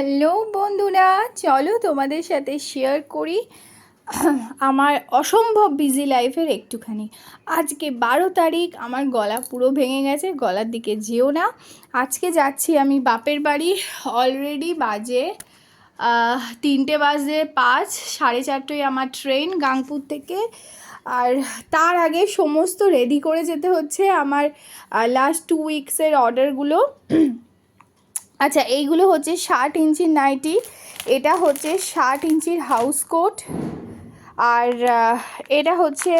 Hello বন্ধুরা, চলো তোমাদের সাথে শেয়ার করি আমার অসম্ভব বিজি লাইফের একটুখানি। আজকে 12 তারিখ, আমার গলা পুরো ভেঙে গেছে, গলার দিকে যেও না। আজকে যাচ্ছি আমি বাপের বাড়ি। অলরেডি বাজে 3:05, 4:30 আমার ট্রেন গাংপুর থেকে। আর তার আগে সমস্ত রেডি করে যেতে হচ্ছে আমার লাস্ট 2 উইক্সের অর্ডারগুলো। আচ্ছা, এইগুলো হচ্ছে 60 ইঞ্চির নাইটি, এটা হচ্ছে 60 ইঞ্চির হাউস কোট, আর এটা হচ্ছে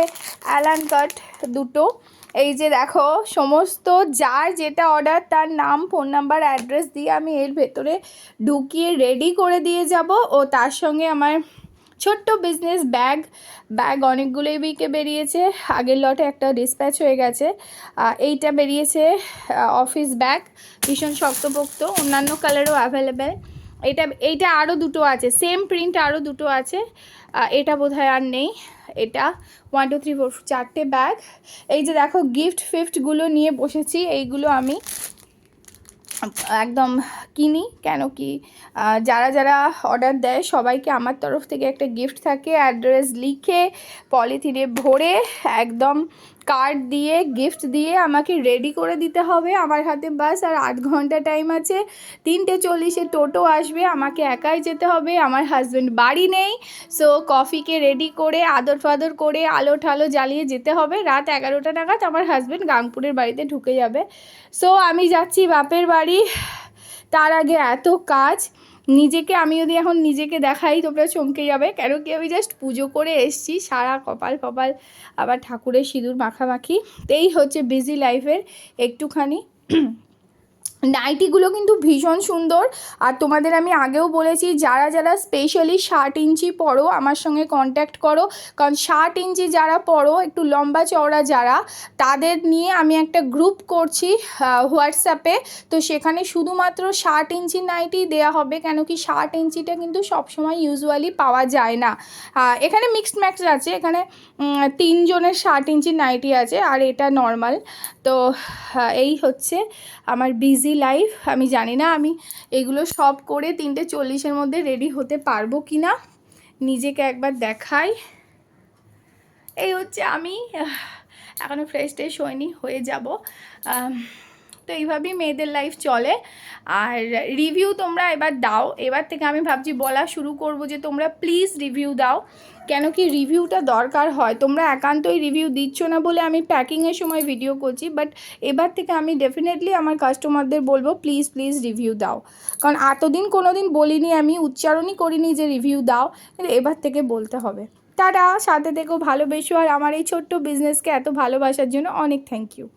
অ্যালান কাট দুটো। এই যে দেখো, সমস্ত যার যেটা অর্ডার তার নাম, ফোন নাম্বার, অ্যাড্রেস দিয়ে আমি এর ভেতরে ঢুকিয়ে রেডি করে দিয়ে যাব। ও তার সঙ্গে আমার ছোট্ট বিজনেস ব্যাগ অনেকগুলোই উইকে বেরিয়েছে। আগের লটে একটা ডিসপ্যাচ হয়ে গেছে, এইটা বেরিয়েছে অফিস ব্যাগ, ভীষণ শক্তপোক্ত, অন্যান্য কালারও অ্যাভেলেবেল। এইটা আরও দুটো আছে, সেম প্রিন্ট আরও দুটো আছে, এটা বোধহয় আর নেই। এটা 1 2 3 4 4টে ব্যাগ। এই যে দেখো, গিফটগুলো নিয়ে বসেছি। এইগুলো আমি একদম কিনি, কেন কি যারা যারা অর্ডার দেয় সবাইকে আমার তরফ থেকে একটা গিফট থাকে, অ্যাড্রেস লিখে পলিথিনে ভরে একদম কার্ড দিয়ে গিফট দিয়ে আমাকে রেডি করে দিতে হবে। আমার হাতে বাস আর 8 ঘন্টা টাইম আছে। 3:40 টোটো আসবে, আমাকে একাই যেতে হবে, আমার হাজব্যান্ড বাড়ি নেই। সো কফিকে রেডি করে আদর ফাদর করে আলো ঠালো জ্বালিয়ে যেতে হবে। রাত 11টা নাগাদ আমার হাজব্যান্ড গাংপুরের বাড়িতে ঢুকে যাবে। সো আমি যাচ্ছি বাপের বাড়ি। তার আগে এত কাজ, নিজেকে আমি যদি এখন নিজেকে দেখাই তোমরা চমকে যাবে, কেন কি আমি জাস্ট পুজো করে এসছি, সারা কপাল আবার ঠাকুরের সিঁদুর মাখামাখি। এই হচ্ছে বিজি লাইফের একটুখানি। নাইটিগুলো কিন্তু ভীষণ সুন্দর। আর তোমাদের আমি আগেও বলেছি, যারা যারা স্পেশালি 60 ইঞ্চি পরো আমার সঙ্গে কন্ট্যাক্ট করো, কারণ 60 ইঞ্চি যারা পরো, একটু লম্বা চওড়া যারা, তাদের নিয়ে আমি একটা গ্রুপ করছি হোয়াটসঅ্যাপে। তো সেখানে শুধুমাত্র 60 ইঞ্চি নাইটি দেওয়া হবে, কেন কি 60 ইঞ্চিটা কিন্তু সবসময় ইউজুয়ালি পাওয়া যায় না। এখানে মিক্সড ম্যাক্স আছে, এখানে 3 জনের 60 ইঞ্চি নাইটি আছে, আর এটা নর্মাল। তো এই হচ্ছে আমার বিজি লাইফ। আমি জানি না আমি এগুলো সব করে 3:40 মধ্যে রেডি হতে পারবো কি না, নিজেকে একবার দেখাই। এই হচ্ছে আমি, এখনও ফ্রেশ ট্রেশ হয়নি, হয়ে যাব। তো এইভাবেই মেয়েদের লাইফ চলে। আর রিভিউ তোমরা এবার দাও, এবার থেকে আমি ভাবছি বলা শুরু করব যে তোমরা প্লিজ রিভিউ দাও, কেন কি রিভিউটা দরকার হয়। তোমরা একান্তই রিভিউ দিচ্ছ না বলে আমি প্যাকিংয়ের সময় ভিডিও করছি, বাট এবার থেকে আমি ডেফিনেটলি আমার কাস্টমারদের বলবো প্লিজ রিভিউ দাও। কারণ এতদিন কোনো দিন বলিনি, আমি উচ্চারণই করিনি যে রিভিউ দাও, কিন্তু এবার থেকে বলতে হবে। তারা সাথে থেকেও ভালোবেসো, আর আমার এই ছোট্ট বিজনেসকে এত ভালোবাসার জন্য অনেক থ্যাংক ইউ।